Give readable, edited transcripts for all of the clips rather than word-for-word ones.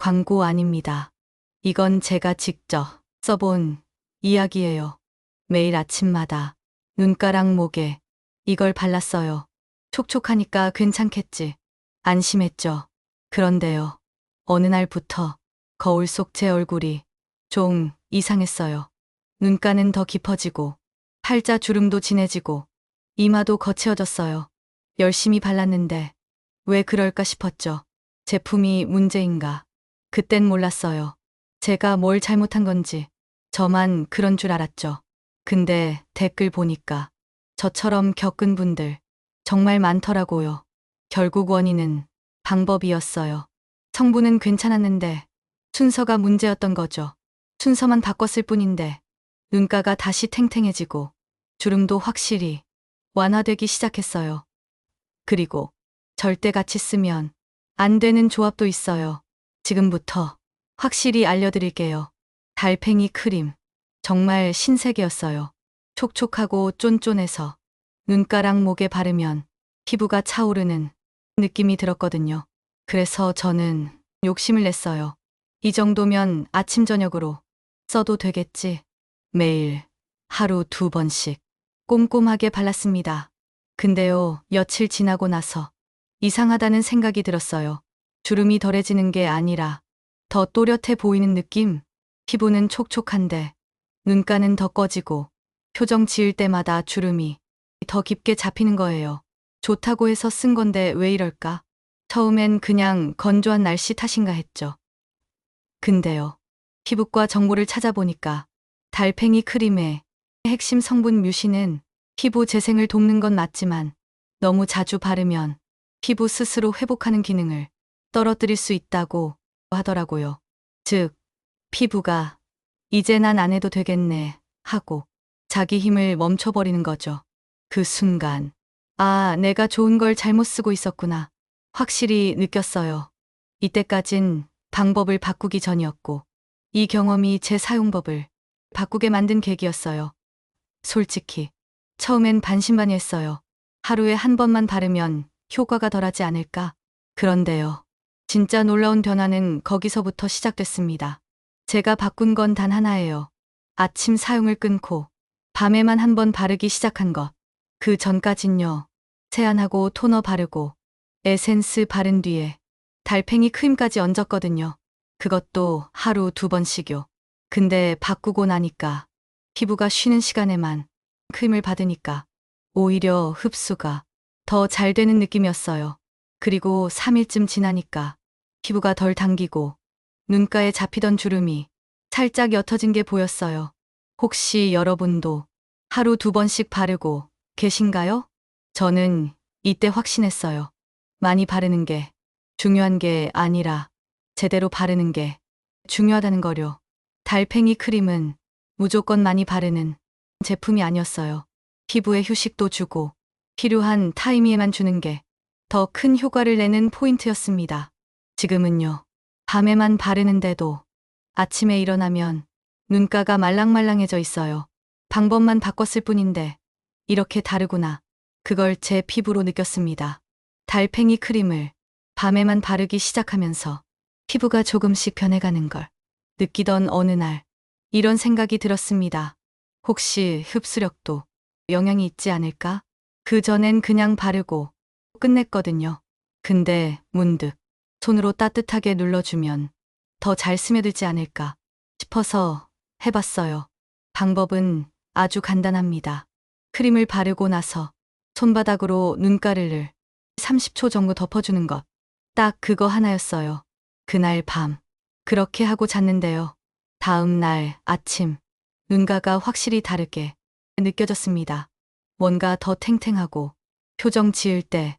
광고 아닙니다. 이건 제가 직접 써본 이야기예요. 매일 아침마다 눈가랑 목에 이걸 발랐어요. 촉촉하니까 괜찮겠지. 안심했죠. 그런데요. 어느 날부터 거울 속 제 얼굴이 좀 이상했어요. 눈가는 더 깊어지고 팔자 주름도 진해지고 이마도 거칠어졌어요. 열심히 발랐는데 왜 그럴까 싶었죠. 제품이 문제인가? 그땐 몰랐어요. 제가 뭘 잘못한 건지 저만 그런 줄 알았죠. 근데 댓글 보니까 저처럼 겪은 분들 정말 많더라고요. 결국 원인은 방법이었어요. 성분은 괜찮았는데 순서가 문제였던 거죠. 순서만 바꿨을 뿐인데 눈가가 다시 탱탱해지고 주름도 확실히 완화되기 시작했어요. 그리고 절대 같이 쓰면 안 되는 조합도 있어요. 지금부터 확실히 알려드릴게요. 달팽이 크림. 정말 신세계였어요. 촉촉하고 쫀쫀해서 눈가랑 목에 바르면 피부가 차오르는 느낌이 들었거든요. 그래서 저는 욕심을 냈어요. 이 정도면 아침 저녁으로 써도 되겠지. 매일 하루 2번씩 꼼꼼하게 발랐습니다. 근데요, 며칠 지나고 나서 이상하다는 생각이 들었어요. 주름이 덜해지는 게 아니라 더 또렷해 보이는 느낌? 피부는 촉촉한데 눈가는 더 꺼지고 표정 지을 때마다 주름이 더 깊게 잡히는 거예요. 좋다고 해서 쓴 건데 왜 이럴까? 처음엔 그냥 건조한 날씨 탓인가 했죠. 근데요. 피부과 정보를 찾아보니까 달팽이 크림의 핵심 성분 뮤신은 피부 재생을 돕는 건 맞지만 너무 자주 바르면 피부 스스로 회복하는 기능을 떨어뜨릴 수 있다고 하더라고요. 즉, 피부가 이제 난 안 해도 되겠네 하고 자기 힘을 멈춰버리는 거죠. 그 순간, 아, 내가 좋은 걸 잘못 쓰고 있었구나. 확실히 느꼈어요. 이때까진 방법을 바꾸기 전이었고, 이 경험이 제 사용법을 바꾸게 만든 계기였어요. 솔직히, 처음엔 반신반의했어요. 하루에 한 번만 바르면 효과가 덜하지 않을까? 그런데요. 진짜 놀라운 변화는 거기서부터 시작됐습니다. 제가 바꾼 건 단 하나예요. 아침 사용을 끊고 밤에만 한 번 바르기 시작한 것. 그 전까진요. 세안하고 토너 바르고 에센스 바른 뒤에 달팽이 크림까지 얹었거든요. 그것도 하루 2번씩요. 근데 바꾸고 나니까 피부가 쉬는 시간에만 크림을 받으니까 오히려 흡수가 더 잘 되는 느낌이었어요. 그리고 3일쯤 지나니까 피부가 덜 당기고 눈가에 잡히던 주름이 살짝 옅어진 게 보였어요. 혹시 여러분도 하루 2번씩 바르고 계신가요? 저는 이때 확신했어요. 많이 바르는 게 중요한 게 아니라 제대로 바르는 게 중요하다는 거요. 달팽이 크림은 무조건 많이 바르는 제품이 아니었어요. 피부에 휴식도 주고 필요한 타이밍에만 주는 게 더 큰 효과를 내는 포인트였습니다. 지금은요. 밤에만 바르는데도 아침에 일어나면 눈가가 말랑말랑해져 있어요. 방법만 바꿨을 뿐인데 이렇게 다르구나. 그걸 제 피부로 느꼈습니다. 달팽이 크림을 밤에만 바르기 시작하면서 피부가 조금씩 변해가는 걸 느끼던 어느 날 이런 생각이 들었습니다. 혹시 흡수력도 영향이 있지 않을까? 그전엔 그냥 바르고 끝냈거든요. 근데 문득 손으로 따뜻하게 눌러주면 더 잘 스며들지 않을까 싶어서 해봤어요. 방법은 아주 간단합니다. 크림을 바르고 나서 손바닥으로 눈가를 30초 정도 덮어주는 것. 딱 그거 하나였어요. 그날 밤. 그렇게 하고 잤는데요. 다음 날 아침. 눈가가 확실히 다르게 느껴졌습니다. 뭔가 더 탱탱하고 표정 지을 때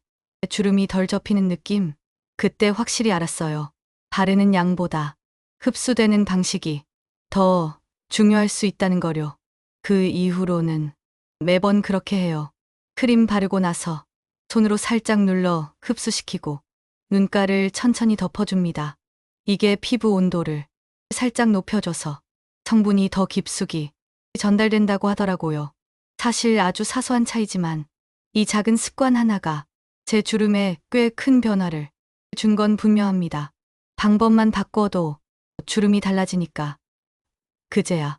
주름이 덜 접히는 느낌? 그때 확실히 알았어요. 바르는 양보다 흡수되는 방식이 더 중요할 수 있다는 거요. 그 이후로는 매번 그렇게 해요. 크림 바르고 나서 손으로 살짝 눌러 흡수시키고 눈가를 천천히 덮어줍니다. 이게 피부 온도를 살짝 높여줘서 성분이 더 깊숙이 전달된다고 하더라고요. 사실 아주 사소한 차이지만 이 작은 습관 하나가 제 주름에 꽤 큰 변화를 준 건 분명합니다. 방법만 바꿔도 주름이 달라지니까. 그제야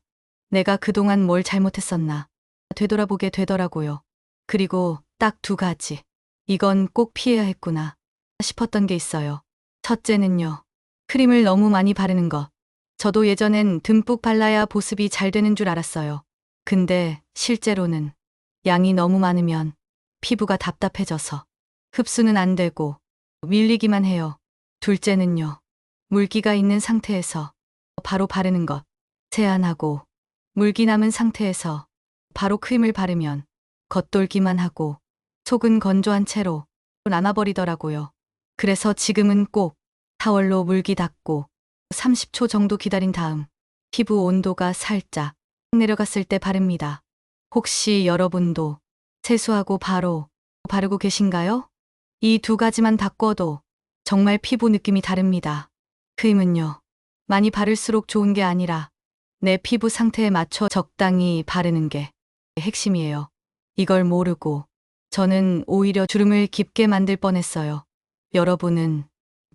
내가 그동안 뭘 잘못했었나 되돌아보게 되더라고요. 그리고 딱 두 가지. 이건 꼭 피해야 했구나 싶었던 게 있어요. 첫째는요. 크림을 너무 많이 바르는 것. 저도 예전엔 듬뿍 발라야 보습이 잘 되는 줄 알았어요. 근데 실제로는 양이 너무 많으면 피부가 답답해져서 흡수는 안 되고 밀리기만 해요. 둘째는요. 물기가 있는 상태에서 바로 바르는 것. 제한하고 물기 남은 상태에서 바로 크림을 바르면 겉돌기만 하고 속은 건조한 채로 남아버리더라고요. 그래서 지금은 꼭 타월로 물기 닦고 30초 정도 기다린 다음 피부 온도가 살짝 내려갔을 때 바릅니다. 혹시 여러분도 세수하고 바로 바르고 계신가요? 이 두 가지만 바꿔도 정말 피부 느낌이 다릅니다. 크림은요, 많이 바를수록 좋은 게 아니라 내 피부 상태에 맞춰 적당히 바르는 게 핵심이에요. 이걸 모르고 저는 오히려 주름을 깊게 만들 뻔했어요. 여러분은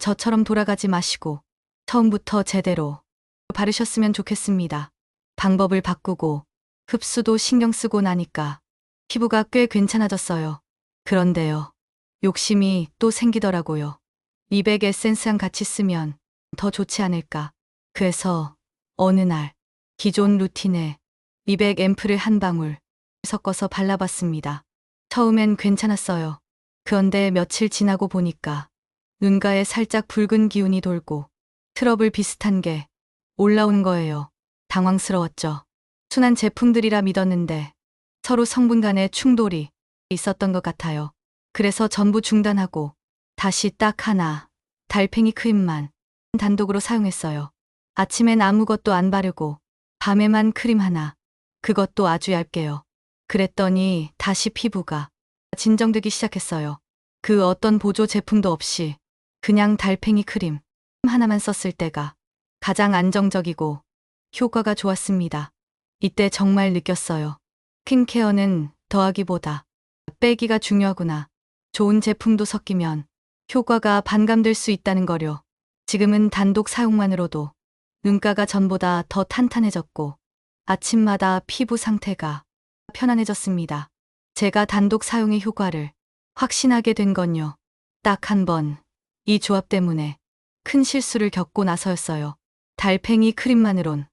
저처럼 돌아가지 마시고 처음부터 제대로 바르셨으면 좋겠습니다. 방법을 바꾸고 흡수도 신경 쓰고 나니까 피부가 꽤 괜찮아졌어요. 그런데요, 욕심이 또 생기더라고요. 미백 에센스랑 같이 쓰면 더 좋지 않을까. 그래서 어느 날 기존 루틴에 미백 앰플을 한 방울 섞어서 발라봤습니다. 처음엔 괜찮았어요. 그런데 며칠 지나고 보니까 눈가에 살짝 붉은 기운이 돌고 트러블 비슷한 게 올라온 거예요. 당황스러웠죠. 순한 제품들이라 믿었는데 서로 성분 간의 충돌이 있었던 것 같아요. 그래서 전부 중단하고 다시 딱 하나 달팽이 크림만 단독으로 사용했어요. 아침엔 아무것도 안 바르고 밤에만 크림 하나, 그것도 아주 얇게요. 그랬더니 다시 피부가 진정되기 시작했어요. 그 어떤 보조 제품도 없이 그냥 달팽이 크림 하나만 썼을 때가 가장 안정적이고 효과가 좋았습니다. 이때 정말 느꼈어요. 스킨케어는 더하기보다 빼기가 중요하구나. 좋은 제품도 섞이면 효과가 반감될 수 있다는 거려. 지금은 단독 사용만으로도 눈가가 전보다 더 탄탄해졌고 아침마다 피부 상태가 편안해졌습니다. 제가 단독 사용의 효과를 확신하게 된 건요. 딱 한 번, 이 조합 때문에 큰 실수를 겪고 나서였어요. 달팽이 크림만으론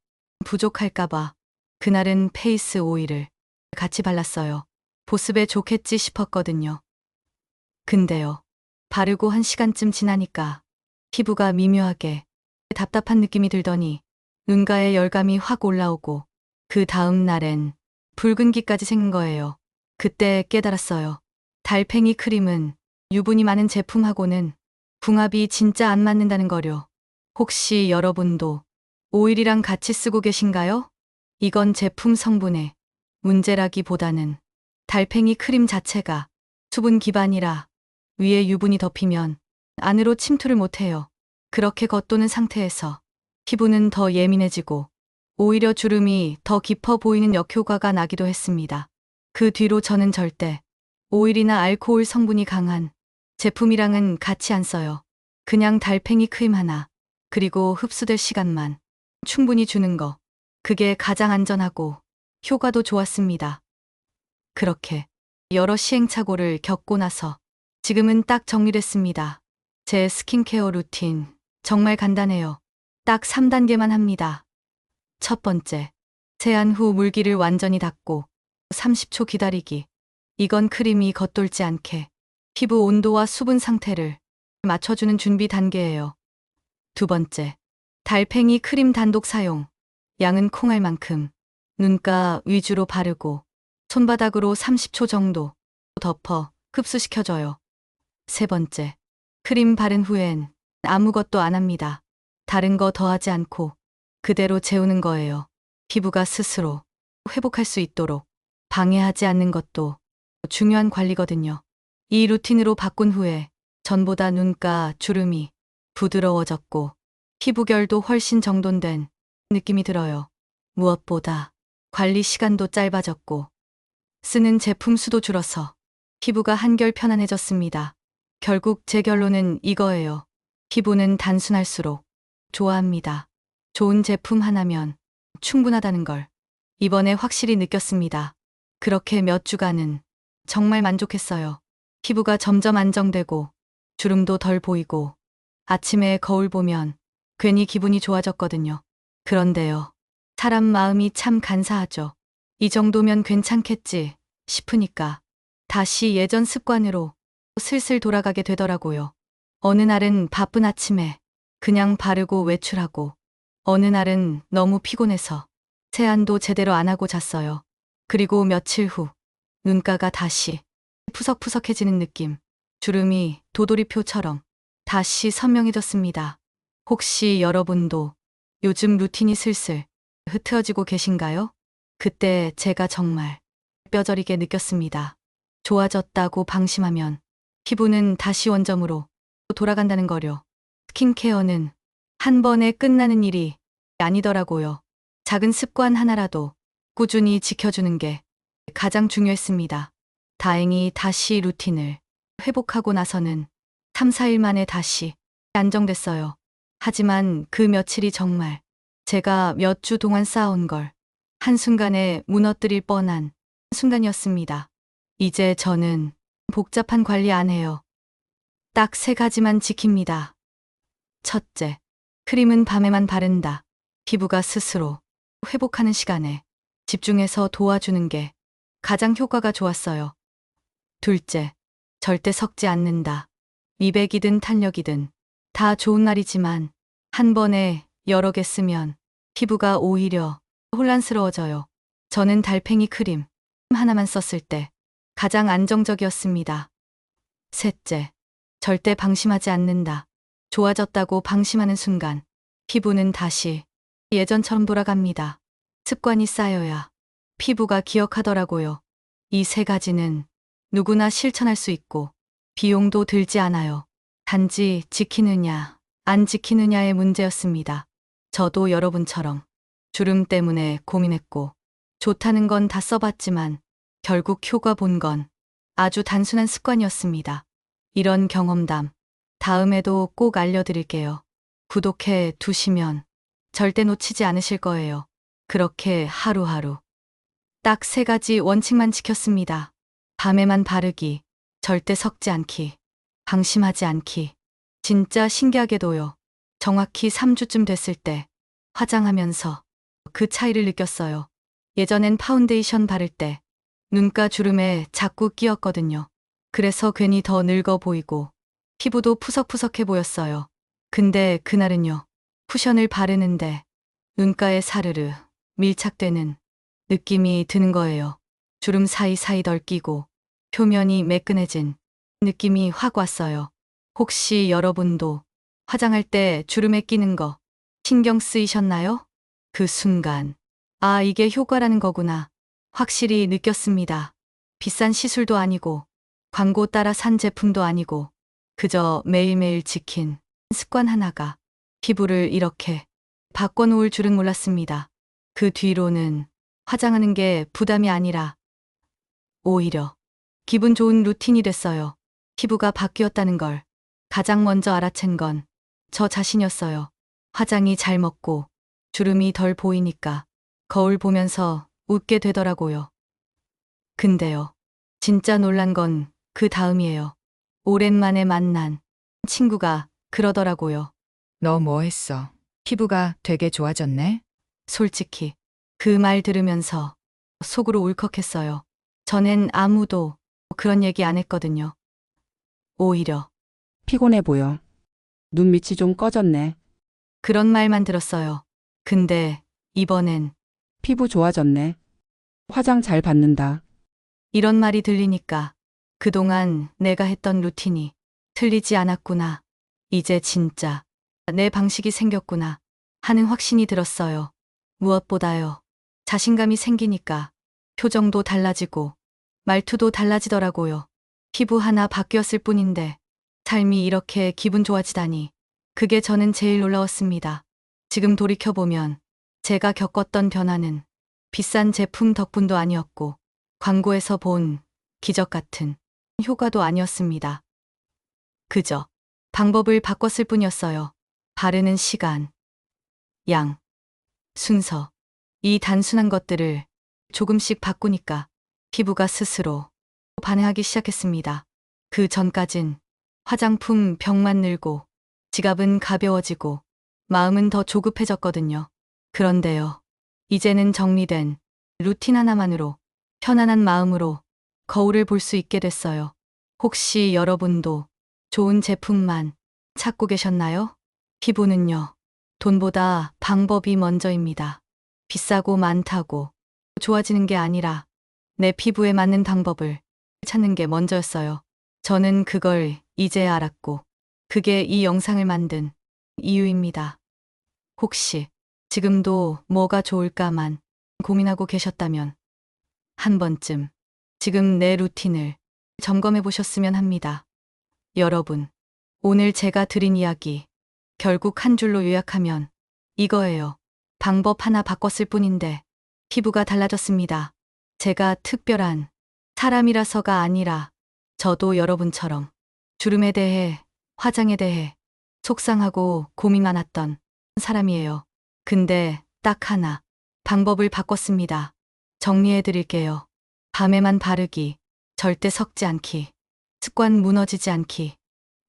부족할까봐 그날은 페이스 오일을 같이 발랐어요. 보습에 좋겠지 싶었거든요. 근데요, 바르고 1시간쯤 지나니까 피부가 미묘하게 답답한 느낌이 들더니 눈가에 열감이 확 올라오고 그 다음 날엔 붉은기까지 생긴 거예요. 그때 깨달았어요. 달팽이 크림은 유분이 많은 제품하고는 궁합이 진짜 안 맞는다는 거려. 혹시 여러분도 오일이랑 같이 쓰고 계신가요? 이건 제품 성분의 문제라기보다는 달팽이 크림 자체가 수분 기반이라 위에 유분이 덮이면 안으로 침투를 못해요. 그렇게 겉도는 상태에서 피부는 더 예민해지고 오히려 주름이 더 깊어 보이는 역효과가 나기도 했습니다. 그 뒤로 저는 절대 오일이나 알코올 성분이 강한 제품이랑은 같이 안 써요. 그냥 달팽이 크림 하나, 그리고 흡수될 시간만 충분히 주는 거. 그게 가장 안전하고 효과도 좋았습니다. 그렇게 여러 시행착오를 겪고 나서 지금은 딱 정리됐습니다. 제 스킨케어 루틴 정말 간단해요. 딱 3단계만 합니다. 첫 번째, 세안 후 물기를 완전히 닦고 30초 기다리기. 이건 크림이 겉돌지 않게 피부 온도와 수분 상태를 맞춰주는 준비 단계예요. 두 번째, 달팽이 크림 단독 사용. 양은 콩알 만큼 눈가 위주로 바르고 손바닥으로 30초 정도 덮어 흡수시켜줘요. 세 번째, 크림 바른 후엔 아무것도 안 합니다. 다른 거 더하지 않고 그대로 재우는 거예요. 피부가 스스로 회복할 수 있도록 방해하지 않는 것도 중요한 관리거든요. 이 루틴으로 바꾼 후에 전보다 눈가 주름이 부드러워졌고 피부결도 훨씬 정돈된 느낌이 들어요. 무엇보다 관리 시간도 짧아졌고 쓰는 제품 수도 줄어서 피부가 한결 편안해졌습니다. 결국 제 결론은 이거예요. 피부는 단순할수록 좋아합니다. 좋은 제품 하나면 충분하다는 걸 이번에 확실히 느꼈습니다. 그렇게 몇 주간은 정말 만족했어요. 피부가 점점 안정되고 주름도 덜 보이고 아침에 거울 보면 괜히 기분이 좋아졌거든요. 그런데요. 사람 마음이 참 간사하죠. 이 정도면 괜찮겠지 싶으니까 다시 예전 습관으로 슬슬 돌아가게 되더라고요. 어느 날은 바쁜 아침에 그냥 바르고 외출하고 어느 날은 너무 피곤해서 세안도 제대로 안 하고 잤어요. 그리고 며칠 후 눈가가 다시 푸석푸석해지는 느낌. 주름이 도돌이표처럼 다시 선명해졌습니다. 혹시 여러분도 요즘 루틴이 슬슬 흐트러지고 계신가요? 그때 제가 정말 뼈저리게 느꼈습니다. 좋아졌다고 방심하면 피부는 다시 원점으로 돌아간다는 거요. 스킨케어는 한 번에 끝나는 일이 아니더라고요. 작은 습관 하나라도 꾸준히 지켜주는 게 가장 중요했습니다. 다행히 다시 루틴을 회복하고 나서는 3, 4일 만에 다시 안정됐어요. 하지만 그 며칠이 정말 제가 몇 주 동안 쌓아온 걸 한순간에 무너뜨릴 뻔한 순간이었습니다. 이제 저는 복잡한 관리 안 해요. 딱 3가지만 지킵니다. 첫째, 크림은 밤에만 바른다. 피부가 스스로 회복하는 시간에 집중해서 도와주는 게 가장 효과가 좋았어요. 둘째, 절대 섞지 않는다. 미백이든 탄력이든 다 좋은 말이지만 한 번에 여러 개 쓰면 피부가 오히려 혼란스러워져요. 저는 달팽이 크림 하나만 썼을 때 가장 안정적이었습니다. 셋째, 절대 방심하지 않는다. 좋아졌다고 방심하는 순간 피부는 다시 예전처럼 돌아갑니다. 습관이 쌓여야 피부가 기억하더라고요. 이 3가지는 누구나 실천할 수 있고 비용도 들지 않아요. 단지 지키느냐, 안 지키느냐의 문제였습니다. 저도 여러분처럼 주름 때문에 고민했고 좋다는 건 다 써봤지만 결국 효과 본 건 아주 단순한 습관이었습니다. 이런 경험담 다음에도 꼭 알려드릴게요. 구독해 두시면 절대 놓치지 않으실 거예요. 그렇게 하루하루 딱 3가지 원칙만 지켰습니다. 밤에만 바르기, 절대 섞지 않기, 방심하지 않기. 진짜 신기하게도요. 정확히 3주쯤 됐을 때 화장하면서 그 차이를 느꼈어요. 예전엔 파운데이션 바를 때 눈가 주름에 자꾸 끼었거든요. 그래서 괜히 더 늙어 보이고 피부도 푸석푸석해 보였어요. 근데 그날은요. 쿠션을 바르는데 눈가에 사르르 밀착되는 느낌이 드는 거예요. 주름 사이사이 덜 끼고 표면이 매끈해진 느낌이 확 왔어요. 혹시 여러분도 화장할 때 주름에 끼는 거 신경 쓰이셨나요? 그 순간, 아, 이게 효과라는 거구나. 확실히 느꼈습니다. 비싼 시술도 아니고, 광고 따라 산 제품도 아니고, 그저 매일매일 지킨 습관 하나가 피부를 이렇게 바꿔놓을 줄은 몰랐습니다. 그 뒤로는 화장하는 게 부담이 아니라 오히려 기분 좋은 루틴이 됐어요. 피부가 바뀌었다는 걸 가장 먼저 알아챈 건 저 자신이었어요. 화장이 잘 먹고 주름이 덜 보이니까 거울 보면서 웃게 되더라고요. 근데요, 진짜 놀란 건 그 다음이에요. 오랜만에 만난 친구가 그러더라고요. 너 뭐 했어? 피부가 되게 좋아졌네? 솔직히 그 말 들으면서 속으로 울컥했어요. 전엔 아무도 그런 얘기 안 했거든요. 오히려 피곤해 보여. 눈 밑이 좀 꺼졌네. 그런 말만 들었어요. 근데 이번엔 피부 좋아졌네. 화장 잘 받는다. 이런 말이 들리니까 그동안 내가 했던 루틴이 틀리지 않았구나. 이제 진짜 내 방식이 생겼구나 하는 확신이 들었어요. 무엇보다요. 자신감이 생기니까 표정도 달라지고 말투도 달라지더라고요. 피부 하나 바뀌었을 뿐인데 삶이 이렇게 기분 좋아지다니. 그게 저는 제일 놀라웠습니다. 지금 돌이켜보면 제가 겪었던 변화는 비싼 제품 덕분도 아니었고 광고에서 본 기적 같은 효과도 아니었습니다. 그저 방법을 바꿨을 뿐이었어요. 바르는 시간, 양, 순서. 이 단순한 것들을 조금씩 바꾸니까 피부가 스스로 반응하기 시작했습니다. 그 전까진 화장품 병만 늘고 지갑은 가벼워지고 마음은 더 조급해졌거든요. 그런데요. 이제는 정리된 루틴 하나만으로 편안한 마음으로 거울을 볼 수 있게 됐어요. 혹시 여러분도 좋은 제품만 찾고 계셨나요? 피부는요. 돈보다 방법이 먼저입니다. 비싸고 많다고 좋아지는 게 아니라 내 피부에 맞는 방법을 찾는 게 먼저였어요. 저는 그걸 이제 알았고, 그게 이 영상을 만든 이유입니다. 혹시 지금도 뭐가 좋을까만 고민하고 계셨다면 한 번쯤 지금 내 루틴을 점검해 보셨으면 합니다. 여러분, 오늘 제가 드린 이야기 결국 한 줄로 요약하면 이거예요. 방법 하나 바꿨을 뿐인데 피부가 달라졌습니다. 제가 특별한 사람이라서가 아니라 저도 여러분처럼 주름에 대해, 화장에 대해 속상하고 고민 많았던 사람이에요. 근데 딱 하나 방법을 바꿨습니다. 정리해 드릴게요. 밤에만 바르기, 절대 섞지 않기, 습관 무너지지 않기.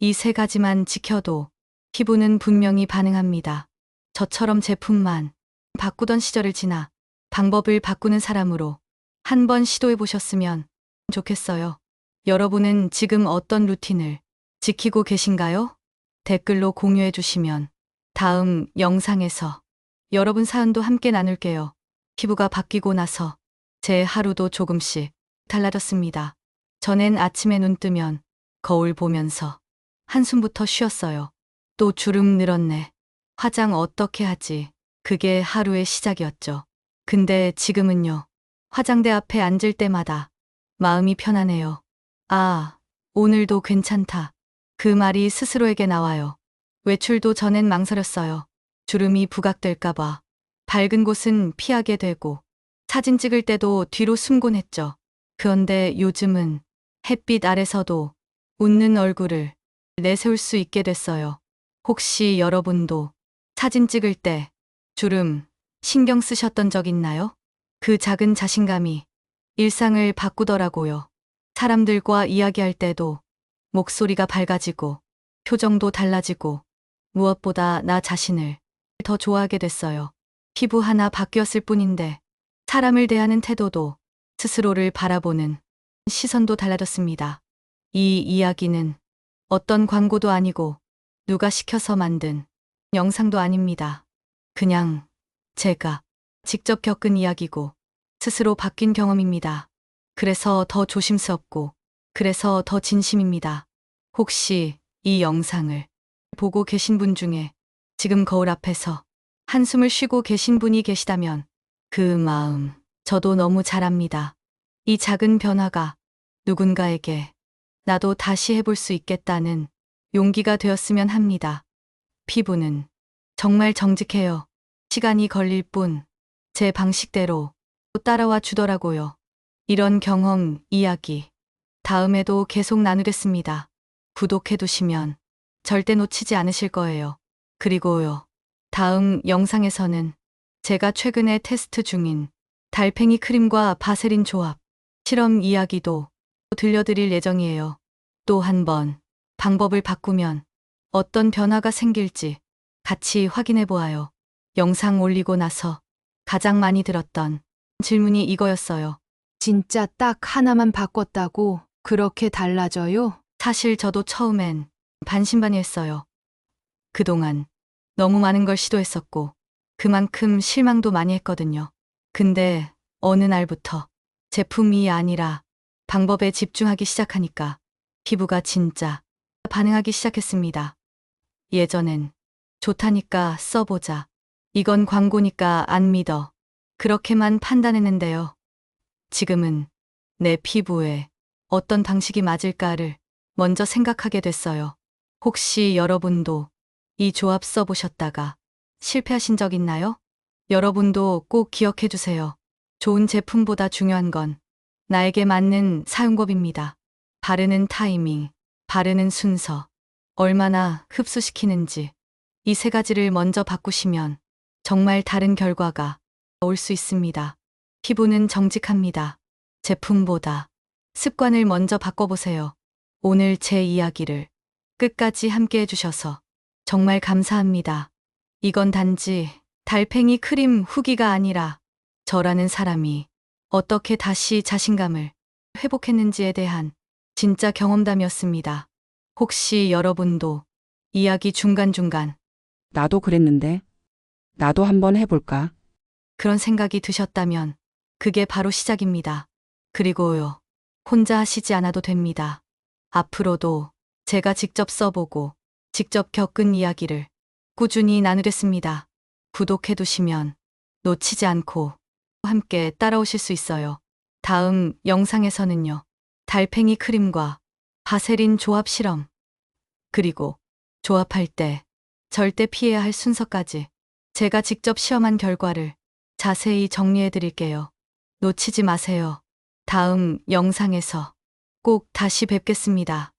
이 세 가지만 지켜도 피부는 분명히 반응합니다. 저처럼 제품만 바꾸던 시절을 지나 방법을 바꾸는 사람으로 한번 시도해 보셨으면 좋겠어요. 여러분은 지금 어떤 루틴을 지키고 계신가요? 댓글로 공유해 주시면 다음 영상에서 여러분 사연도 함께 나눌게요. 피부가 바뀌고 나서 제 하루도 조금씩 달라졌습니다. 전엔 아침에 눈 뜨면 거울 보면서 한숨부터 쉬었어요. 또 주름 늘었네. 화장 어떻게 하지? 그게 하루의 시작이었죠. 근데 지금은요. 화장대 앞에 앉을 때마다 마음이 편하네요. 아, 오늘도 괜찮다. 그 말이 스스로에게 나와요. 외출도 전엔 망설였어요. 주름이 부각될까봐. 밝은 곳은 피하게 되고, 사진 찍을 때도 뒤로 숨곤 했죠. 그런데 요즘은 햇빛 아래서도 웃는 얼굴을 내세울 수 있게 됐어요. 혹시 여러분도 사진 찍을 때 주름 신경 쓰셨던 적 있나요? 그 작은 자신감이 일상을 바꾸더라고요. 사람들과 이야기할 때도 목소리가 밝아지고 표정도 달라지고 무엇보다 나 자신을 더 좋아하게 됐어요. 피부 하나 바뀌었을 뿐인데 사람을 대하는 태도도 스스로를 바라보는 시선도 달라졌습니다. 이 이야기는 어떤 광고도 아니고 누가 시켜서 만든 영상도 아닙니다. 그냥 제가 직접 겪은 이야기고 스스로 바뀐 경험입니다. 그래서 더 조심스럽고 그래서 더 진심입니다. 혹시 이 영상을 보고 계신 분 중에 지금 거울 앞에서 한숨을 쉬고 계신 분이 계시다면 그 마음 저도 너무 잘 압니다. 이 작은 변화가 누군가에게 나도 다시 해볼 수 있겠다는 용기가 되었으면 합니다. 피부는 정말 정직해요. 시간이 걸릴 뿐 제 방식대로 따라와 주더라고요. 이런 경험, 이야기 다음에도 계속 나누겠습니다. 구독해두시면 절대 놓치지 않으실 거예요. 그리고요. 다음 영상에서는 제가 최근에 테스트 중인 달팽이 크림과 바세린 조합 실험 이야기도 들려드릴 예정이에요. 또 한 번 방법을 바꾸면 어떤 변화가 생길지 같이 확인해 보아요. 영상 올리고 나서 가장 많이 들었던 질문이 이거였어요. 진짜 딱 하나만 바꿨다고 그렇게 달라져요? 사실 저도 처음엔 반신반의했어요. 그동안 너무 많은 걸 시도했었고 그만큼 실망도 많이 했거든요. 근데 어느 날부터 제품이 아니라 방법에 집중하기 시작하니까 피부가 진짜 반응하기 시작했습니다. 예전엔 좋다니까 써보자. 이건 광고니까 안 믿어. 그렇게만 판단했는데요. 지금은 내 피부에 어떤 방식이 맞을까를 먼저 생각하게 됐어요. 혹시 여러분도 이 조합 써보셨다가 실패하신 적 있나요? 여러분도 꼭 기억해 주세요. 좋은 제품보다 중요한 건 나에게 맞는 사용법입니다. 바르는 타이밍, 바르는 순서, 얼마나 흡수시키는지 이 세 가지를 먼저 바꾸시면 정말 다른 결과가 올 수 있습니다. 피부는 정직합니다. 제품보다 습관을 먼저 바꿔보세요. 오늘 제 이야기를 끝까지 함께 해주셔서 정말 감사합니다. 이건 단지 달팽이 크림 후기가 아니라 저라는 사람이 어떻게 다시 자신감을 회복했는지에 대한 진짜 경험담이었습니다. 혹시 여러분도 이야기 중간중간 나도 그랬는데. 나도 한번 해볼까? 그런 생각이 드셨다면 그게 바로 시작입니다. 그리고요, 혼자 하시지 않아도 됩니다. 앞으로도 제가 직접 써보고 직접 겪은 이야기를 꾸준히 나누겠습니다. 구독해두시면 놓치지 않고 함께 따라오실 수 있어요. 다음 영상에서는요, 달팽이 크림과 바세린 조합 실험, 그리고 조합할 때 절대 피해야 할 순서까지 제가 직접 시험한 결과를 자세히 정리해 드릴게요. 놓치지 마세요. 다음 영상에서 꼭 다시 뵙겠습니다.